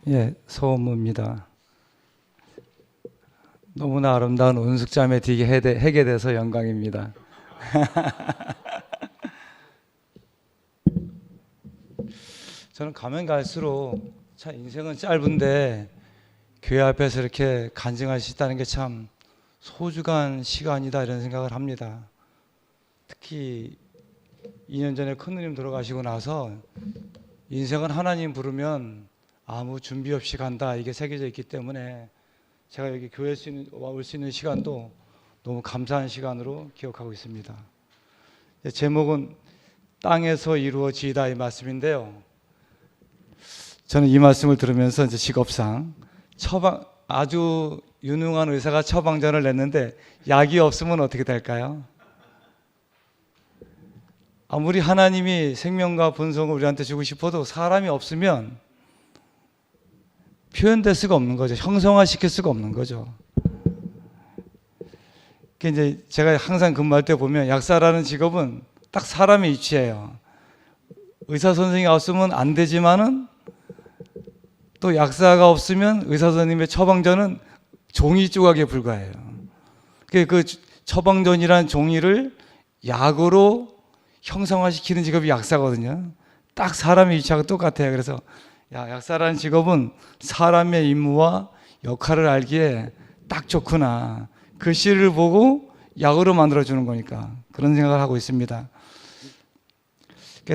예, 서은무입니다. 너무나 아름다운 은숙자매 되게 하게 돼서 영광입니다. 저는 가면 갈수록 참 인생은 짧은데 교회 앞에서 이렇게 간증할 수 있다는 게 참 소중한 시간이다 이런 생각을 합니다. 특히 2년 전에 큰누님 돌아가시고 나서 인생은 하나님 부르면 아무 준비 없이 간다 이게 새겨져 있기 때문에 제가 여기 교회에 올 수 있는 시간도 너무 감사한 시간으로 기억하고 있습니다. 제목은 땅에서 이루어지이다 이 말씀인데요. 저는 이 말씀을 들으면서 이제 직업상 아주 유능한 의사가 처방전을 냈는데 약이 없으면 어떻게 될까요? 아무리 하나님이 생명과 본성을 우리한테 주고 싶어도 사람이 없으면 표현될 수가 없는 거죠. 형성화시킬 수가 없는 거죠. 이제 제가 항상 근무할 때 보면 약사라는 직업은 딱 사람의 위치예요. 의사 선생님이 없으면 안 되지만은 또 약사가 없으면 의사 선생님의 처방전은 종이 조각에 불과해요. 그 처방전이란 종이를 약으로 형성화시키는 직업이 약사거든요. 딱 사람의 위치하고 똑같아요. 그래서 약사라는 직업은 사람의 임무와 역할을 알기에 딱 좋구나. 글씨를 보고 약으로 만들어주는 거니까 그런 생각을 하고 있습니다.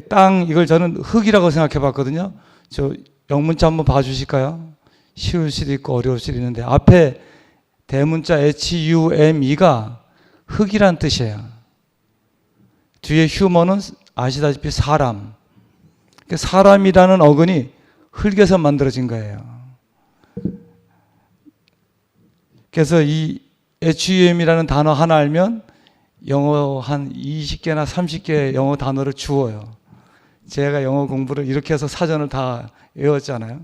땅 이걸 저는 흙이라고 생각해 봤거든요. 저 영문자 한번 봐주실까요? 쉬울 수도 있고 어려울 수도 있는데 앞에 대문자 HUME가 흙이란 뜻이에요. 뒤에 휴먼은 아시다시피 사람. 사람이라는 어근이 흙에서 만들어진 거예요. 그래서 이 HUM이라는 단어 하나 알면 영어 한 20개나 30개 영어 단어를 주어요. 제가 영어 공부를 이렇게 해서 사전을 다 외웠잖아요.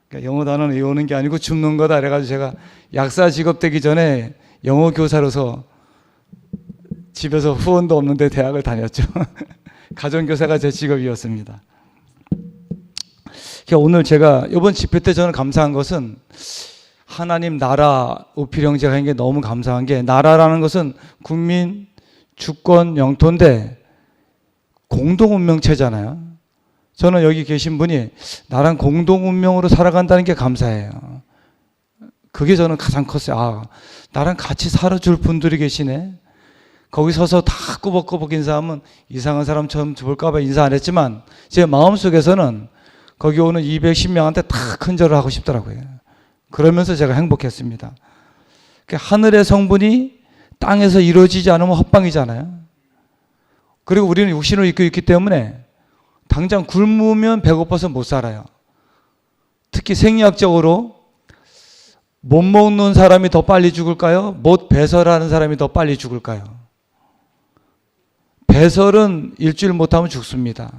그러니까 영어 단어는 외우는 게 아니고 줍는 거다. 그래가지고 제가 약사 직업 되기 전에 영어 교사로서 집에서 후원도 없는데 대학을 다녔죠. 가정교사가 제 직업이었습니다. 그러니까 오늘 제가 이번 집회 때 저는 감사한 것은 하나님 나라 우필형제가 한 게 너무 감사한 게 나라라는 것은 국민, 주권, 영토인데 공동운명체잖아요. 저는 여기 계신 분이 나랑 공동운명으로 살아간다는 게 감사해요. 그게 저는 가장 컸어요. 나랑 같이 살아줄 분들이 계시네. 거기 서서 다 꾸벅꾸벅 인사하면 이상한 사람처럼 볼까 봐 인사 안 했지만 제 마음속에서는 거기 오는 210명한테 다 큰절을 하고 싶더라고요. 그러면서 제가 행복했습니다. 하늘의 성분이 땅에서 이루어지지 않으면 헛방이잖아요. 그리고 우리는 육신을 입고 있기 때문에 당장 굶으면 배고파서 못 살아요. 특히 생리학적으로 못 먹는 사람이 더 빨리 죽을까요? 못 배설하는 사람이 더 빨리 죽을까요? 배설은 일주일 못하면 죽습니다.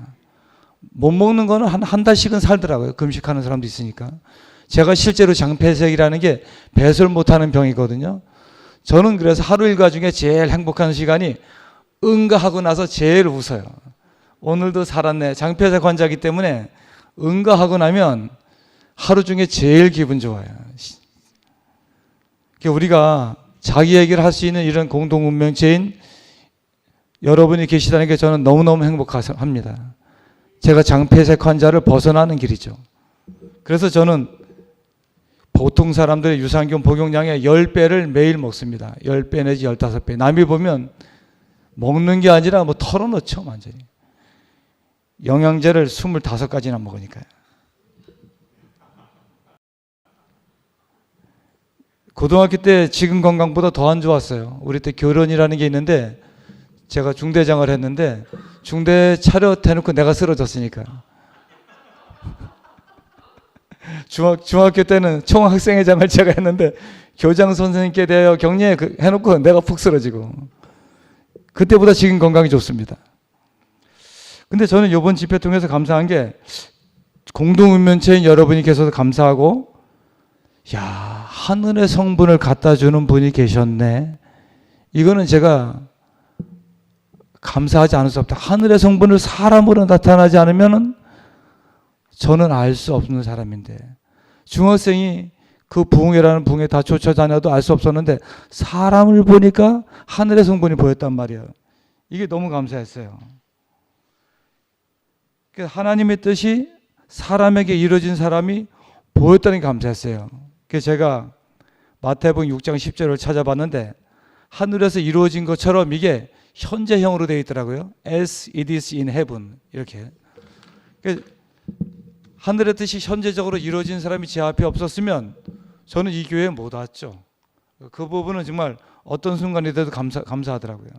못 먹는 거는 한 달씩은 살더라고요. 금식하는 사람도 있으니까. 제가 실제로 장폐색이라는 게 배설 못하는 병이거든요. 저는 그래서 하루 일과 중에 제일 행복한 시간이 응가하고 나서 제일 웃어요. 오늘도 살았네. 장폐색 환자이기 때문에 응가하고 나면 하루 중에 제일 기분 좋아요. 우리가 자기 얘기를 할 수 있는 이런 공동운명체인 여러분이 계시다는 게 저는 너무너무 행복합니다. 제가 장폐색 환자를 벗어나는 길이죠. 그래서 저는 보통 사람들의 유산균 복용량의 10배를 매일 먹습니다. 10배 내지 15배. 남이 보면 먹는 게 아니라 뭐 털어놓죠, 완전히. 영양제를 25가지나 먹으니까요. 고등학교 때 지금 건강보다 더 안 좋았어요. 우리 때 교련이라는 게 있는데 제가 중대장을 했는데 중대 차렷 해놓고 내가 쓰러졌으니까. 중학교 때는 총학생회장을 제가 했는데 교장 선생님께 대하여 격려 해놓고 내가 푹 쓰러지고 그때보다 지금 건강이 좋습니다. 근데 저는 이번 집회 통해서 감사한 게 공동운명체인 여러분이 계셔서 감사하고 하늘의 성분을 갖다 주는 분이 계셨네. 이거는 제가 감사하지 않을 수 없다. 하늘의 성분을 사람으로 나타나지 않으면 저는 알 수 없는 사람인데 중학생이 그 붕괴라는 붕에 다 쫓아다녀도 알 수 없었는데 사람을 보니까 하늘의 성분이 보였단 말이에요. 이게 너무 감사했어요. 하나님의 뜻이 사람에게 이루어진 사람이 보였다는 게 감사했어요. 그래서 제가 마태복음 6장 10절을 찾아봤는데 하늘에서 이루어진 것처럼 이게 현재형으로 되어 있더라고요. As it is in heaven 이렇게. 하늘의 뜻이 현재적으로 이루어진 사람이 제 앞에 없었으면 저는 이 교회에 못 왔죠. 그 부분은 정말 어떤 순간이라도 감사하더라고요.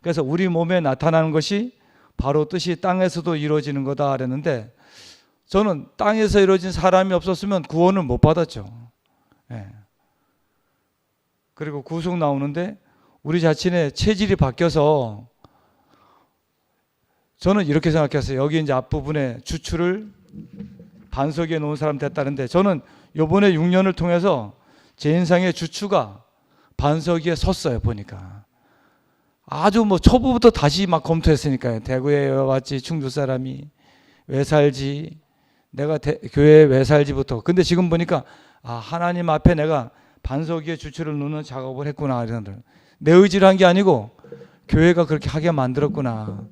그래서 우리 몸에 나타나는 것이 바로 뜻이 땅에서도 이루어지는 거다 그랬는데 저는 땅에서 이루어진 사람이 없었으면 구원을 못 받았죠. 예. 그리고 구속 나오는데 우리 자신의 체질이 바뀌어서 저는 이렇게 생각했어요. 여기 이제 앞부분에 주추를 반석에 놓은 사람 됐다는데 저는 요번에 6년을 통해서 제 인생의 주추가 반석 위에 섰어요. 보니까 아주 뭐 초보부터 다시 막 검토했으니까요. 대구에 왔지, 충주 사람이 왜 살지, 내가 교회에 왜 살지부터. 근데 지금 보니까 하나님 앞에 내가 반석 위에 주추를 놓는 작업을 했구나. 내 의지를 한 게 아니고 교회가 그렇게 하게 만들었구나.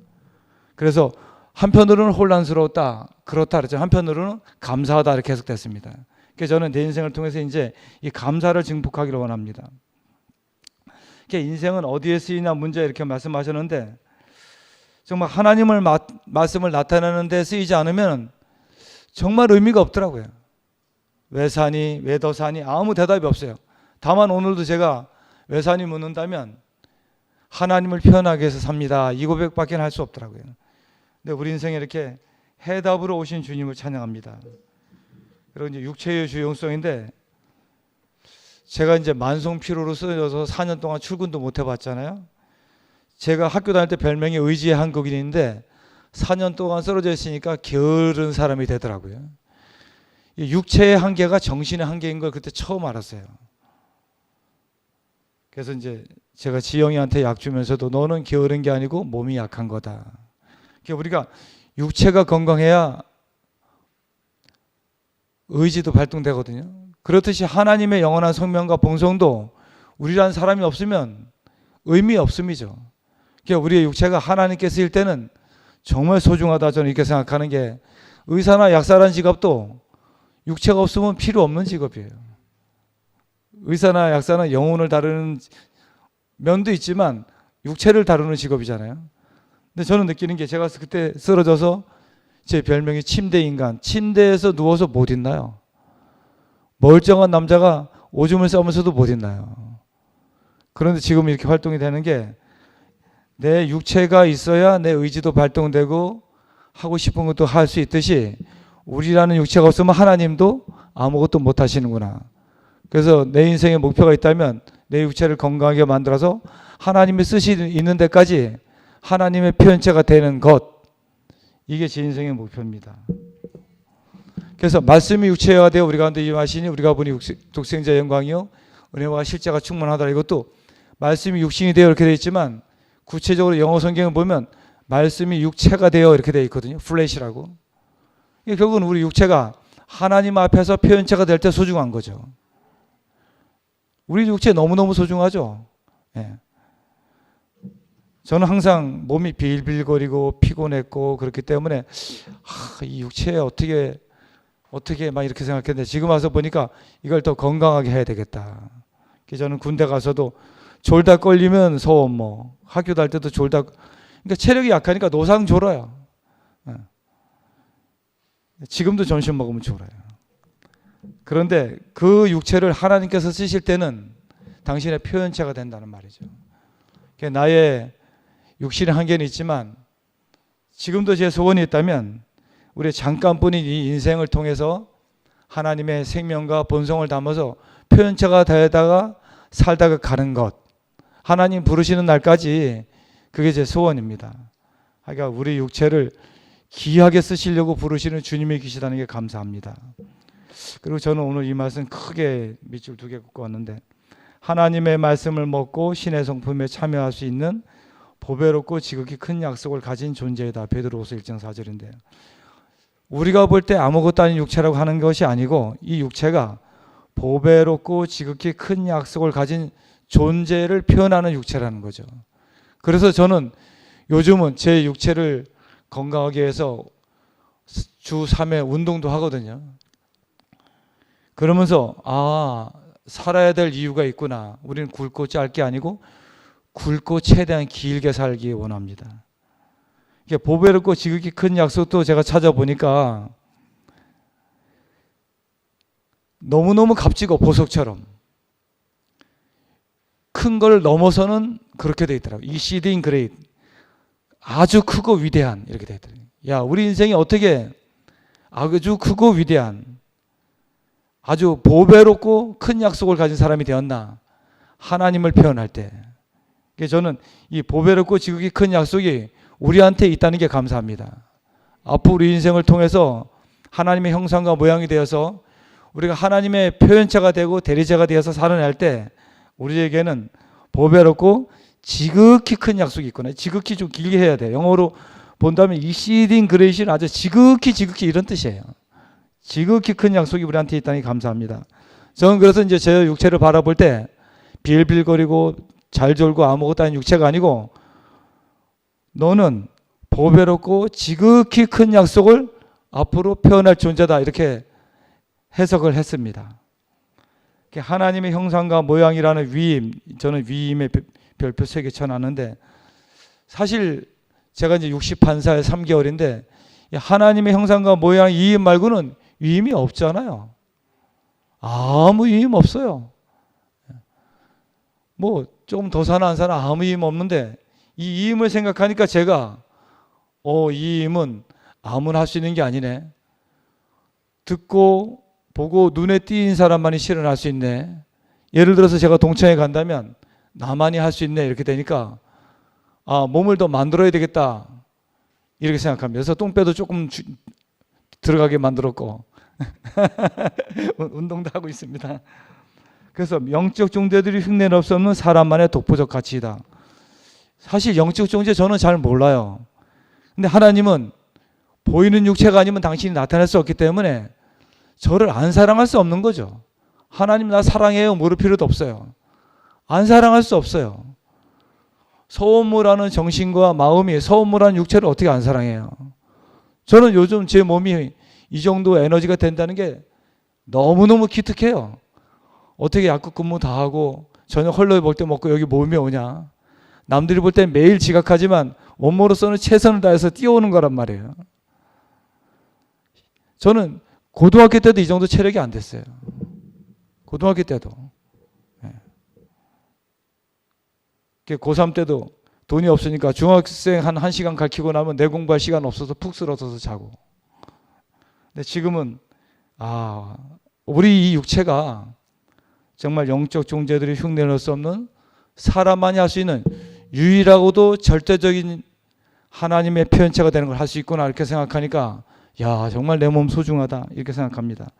그래서 한편으로는 혼란스러웠다, 그렇다 그랬죠. 한편으로는 감사하다 이렇게 해석됐습니다. 그래서 저는 내 인생을 통해서 이제 이 감사를 증폭하기를 원합니다. 인생은 어디에 쓰이나 문제 이렇게 말씀하셨는데 정말 하나님을 말씀을 나타내는 데 쓰이지 않으면 정말 의미가 없더라고요. 왜 사니? 왜 더 사니? 아무 대답이 없어요. 다만 오늘도 제가 왜 사니 묻는다면 하나님을 표현하기 위해서 삽니다. 이 고백밖에 할 수 없더라고요. 근데 우리 인생에 이렇게 해답으로 오신 주님을 찬양합니다. 그리고 이제 육체의 주용성인데 제가 이제 만성 피로로 쓰여져서 4년 동안 출근도 못 해봤잖아요. 제가 학교 다닐 때 별명이 의지의 한국인인데 4년 동안 쓰러져 있으니까 게으른 사람이 되더라고요. 이 육체의 한계가 정신의 한계인 걸 그때 처음 알았어요. 그래서 이제 제가 지영이한테 약 주면서도 너는 게으른 게 아니고 몸이 약한 거다. 그러니까 우리가 육체가 건강해야 의지도 발동되거든요. 그렇듯이 하나님의 영원한 성명과 봉성도 우리란 사람이 없으면 의미 없음이죠. 그러니까 우리의 육체가 하나님께 쓰일 때는 정말 소중하다 저는 이렇게 생각하는 게 의사나 약사라는 직업도 육체가 없으면 필요 없는 직업이에요. 의사나 약사는 영혼을 다루는 면도 있지만 육체를 다루는 직업이잖아요. 근데 저는 느끼는 게 제가 그때 쓰러져서 제 별명이 침대 인간, 침대에서 누워서 못 있나요? 멀쩡한 남자가 오줌을 싸면서도 못 있나요? 그런데 지금 이렇게 활동이 되는 게 내 육체가 있어야 내 의지도 발동되고 하고 싶은 것도 할 수 있듯이 우리라는 육체가 없으면 하나님도 아무것도 못 하시는구나. 그래서 내 인생의 목표가 있다면 내 육체를 건강하게 만들어서 하나님이 쓰시는 데까지 하나님의 표현체가 되는 것, 이게 제 인생의 목표입니다. 그래서 말씀이 육체가 되어 우리 가운데 임하시니 우리가 보니 독생자의 영광이요 은혜와 실제가 충만하더라. 이것도 말씀이 육신이 되어 이렇게 되어 있지만 구체적으로 영어 성경을 보면 말씀이 육체가 되어 이렇게 되어 있거든요. 플래시라고. 이게 결국은 우리 육체가 하나님 앞에서 표현체가 될 때 소중한 거죠. 우리 육체 너무너무 소중하죠. 예. 저는 항상 몸이 빌빌거리고 피곤했고 그렇기 때문에 이 육체에 어떻게 막 이렇게 생각했는데 지금 와서 보니까 이걸 더 건강하게 해야 되겠다. 그래서 저는 군대 가서도 졸다 걸리면 소음, 학교 다닐 때도 졸다, 그러니까 체력이 약하니까 노상 졸아요. 지금도 점심 먹으면 졸아요. 그런데 그 육체를 하나님께서 쓰실 때는 당신의 표현체가 된다는 말이죠. 나의 육신의 한계는 있지만 지금도 제 소원이 있다면 우리 잠깐뿐인 이 인생을 통해서 하나님의 생명과 본성을 담아서 표현체가 되다가 살다가 가는 것, 하나님 부르시는 날까지 그게 제 소원입니다. 그러니까 우리 육체를 귀하게 쓰시려고 부르시는 주님이 계시다는 게 감사합니다. 그리고 저는 오늘 이 말씀 크게 밑줄 2개 긋고 왔는데 하나님의 말씀을 먹고 신의 성품에 참여할 수 있는 보배롭고 지극히 큰 약속을 가진 존재이다. 베드로후서 1장 4절인데요. 우리가 볼 때 아무것도 아닌 육체라고 하는 것이 아니고 이 육체가 보배롭고 지극히 큰 약속을 가진 존재를 표현하는 육체라는 거죠. 그래서 저는 요즘은 제 육체를 건강하게 해서 주 3회 운동도 하거든요. 그러면서 살아야 될 이유가 있구나. 우리는 굵고 짧게 아니고 굵고 최대한 길게 살기 원합니다. 이게 보배롭고 지극히 큰 약속도 제가 찾아보니까 너무너무 값지고 보석처럼 큰 걸 넘어서는 그렇게 돼 있더라고요. exceeding great. 아주 크고 위대한 이렇게 돼 있더라고요. 야, 우리 인생이 어떻게 아주 크고 위대한 아주 보배롭고 큰 약속을 가진 사람이 되었나? 하나님을 표현할 때. 저는 이 보배롭고 지극히 큰 약속이 우리한테 있다는 게 감사합니다. 앞으로 우리 인생을 통해서 하나님의 형상과 모양이 되어서 우리가 하나님의 표현체가 되고 대리자가 되어서 살아낼 때 우리에게는 보배롭고 지극히 큰 약속이 있구나. 지극히 좀 길게 해야 돼요. 영어로 본다면 exceeding great은 아주 지극히 이런 뜻이에요. 지극히 큰 약속이 우리한테 있다니 감사합니다. 저는 그래서 이제 제 육체를 바라볼 때 빌빌거리고 잘 졸고 아무것도 아닌 육체가 아니고 너는 보배롭고 지극히 큰 약속을 앞으로 표현할 존재다 이렇게 해석을 했습니다. 하나님의 형상과 모양이라는 위임, 저는 위임의 별표 3개 쳐놨는데 사실 제가 이제 61살 3개월인데 하나님의 형상과 모양 위임 말고는 위임이 없잖아요. 아무 위임 없어요. 뭐 조금 더 사나 안 사나 아무 위임 없는데 이 위임을 생각하니까 제가 이 위임은 아무나 할 수 있는 게 아니네. 듣고 보고 눈에 띄인 사람만이 실현할 수 있네. 예를 들어서 제가 동창회 간다면 나만이 할 수 있네 이렇게 되니까 몸을 더 만들어야 되겠다 이렇게 생각합니다. 그래서 똥배도 조금 들어가게 만들었고 운동도 하고 있습니다. 그래서 영적 존재들이 흉내낼 수 없는 사람만의 독보적 가치이다. 사실 영적 존재 저는 잘 몰라요. 근데 하나님은 보이는 육체가 아니면 당신이 나타날 수 없기 때문에 저를 안 사랑할 수 없는 거죠. 하나님 나 사랑해요 물을 필요도 없어요. 안 사랑할 수 없어요. 소원무라는 정신과 마음이 소원무라는 육체를 어떻게 안 사랑해요. 저는 요즘 제 몸이 이 정도 에너지가 된다는 게 너무너무 기특해요. 어떻게 약국 근무 다 하고 저녁 헐러이 볼 때 먹고 여기 몸이 오냐. 남들이 볼 때 매일 지각하지만 원모로서는 최선을 다해서 뛰어오는 거란 말이에요. 저는 고등학교 때도 이 정도 체력이 안 됐어요. 고등학교 때도. 고3 때도 돈이 없으니까 중학생 한 1시간 가르치고 나면 내 공부할 시간 없어서 푹 쓰러져서 자고. 근데 지금은 우리 이 육체가 정말 영적 존재들이 흉내낼 수 없는 사람만이 할 수 있는 유일하고도 절대적인 하나님의 표현체가 되는 걸 할 수 있구나 이렇게 생각하니까 정말 내 몸 소중하다 이렇게 생각합니다.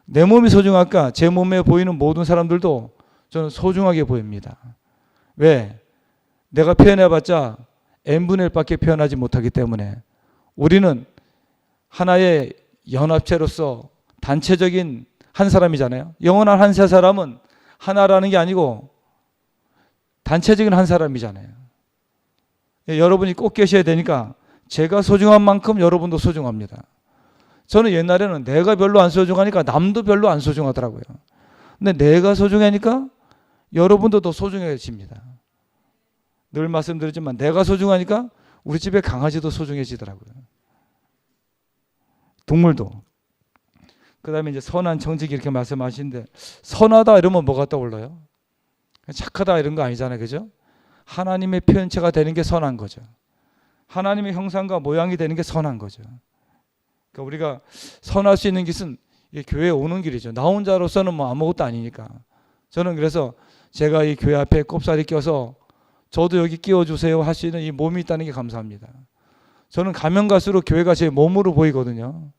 내 몸이 소중할까? 제 몸에 보이는 모든 사람들도 저는 소중하게 보입니다. 왜? 내가 표현해봤자 n분의 1밖에 표현하지 못하기 때문에 우리는 하나의 연합체로서 단체적인 한 사람이잖아요. 영원한 한 세 사람은 하나라는 게 아니고 단체적인 한 사람이잖아요. 여러분이 꼭 계셔야 되니까 제가 소중한 만큼 여러분도 소중합니다. 저는 옛날에는 내가 별로 안 소중하니까 남도 별로 안 소중하더라고요. 근데 내가 소중하니까 여러분도 더 소중해집니다. 늘 말씀드리지만 내가 소중하니까 우리 집에 강아지도 소중해지더라고요. 동물도. 그 다음에 이제 선한 정직이 이렇게 말씀하시는데 선하다 이러면 뭐가 떠올라요? 착하다 이런 거 아니잖아요. 그죠? 하나님의 표현체가 되는 게 선한 거죠. 하나님의 형상과 모양이 되는 게 선한 거죠. 그러니까 우리가 선할 수 있는 길은 교회에 오는 길이죠. 나 혼자로서는 뭐 아무것도 아니니까. 저는 그래서 제가 이 교회 앞에 꼽사리 껴서 저도 여기 끼워주세요 할 수 있는 이 몸이 있다는 게 감사합니다. 저는 가면 갈수록 교회가 제 몸으로 보이거든요.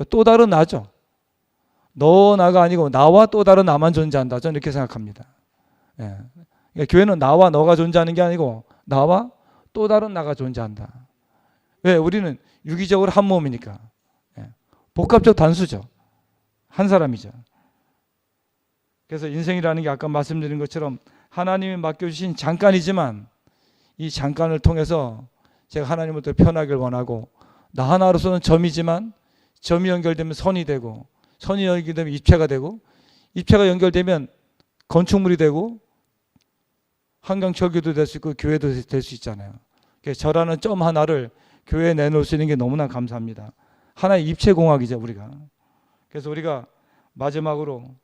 또 다른 나죠. 너 나가 아니고 나와 또 다른 나만 존재한다. 저는 이렇게 생각합니다. 그러니까 교회는 나와 너가 존재하는 게 아니고 나와 또 다른 나가 존재한다. 왜? 우리는 유기적으로 한 몸이니까. 복합적 단수죠. 한 사람이죠. 그래서 인생이라는 게 아까 말씀드린 것처럼 하나님이 맡겨주신 잠깐이지만 이 잠깐을 통해서 제가 하나님부터 편하길 원하고, 나 하나로서는 점이지만 점이 연결되면 선이 되고, 선이 연결되면 입체가 되고, 입체가 연결되면 건축물이 되고, 한강철교도 될 수 있고 교회도 될 수 있잖아요. 저라는 점 하나를 교회에 내놓을 수 있는 게 너무나 감사합니다. 하나의 입체공학이죠, 우리가. 그래서 우리가 마지막으로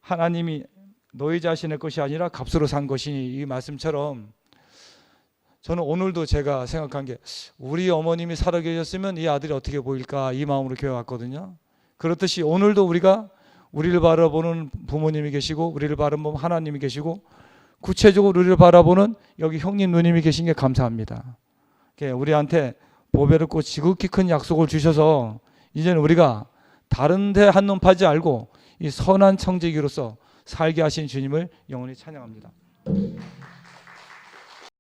하나님이 너희 자신의 것이 아니라 값으로 산 것이니, 이 말씀처럼 저는 오늘도 제가 생각한 게, 우리 어머님이 살아 계셨으면 이 아들이 어떻게 보일까, 이 마음으로 교회 왔거든요. 그렇듯이 오늘도 우리가 우리를 바라보는 부모님이 계시고, 우리를 바라보는 하나님이 계시고, 구체적으로 우리를 바라보는 여기 형님 누님이 계신 게 감사합니다. 우리한테 보배롭고 지극히 큰 약속을 주셔서 이제는 우리가 다른 데 한눈 파지 말고 이 선한 청지기로서 살게 하신 주님을 영원히 찬양합니다.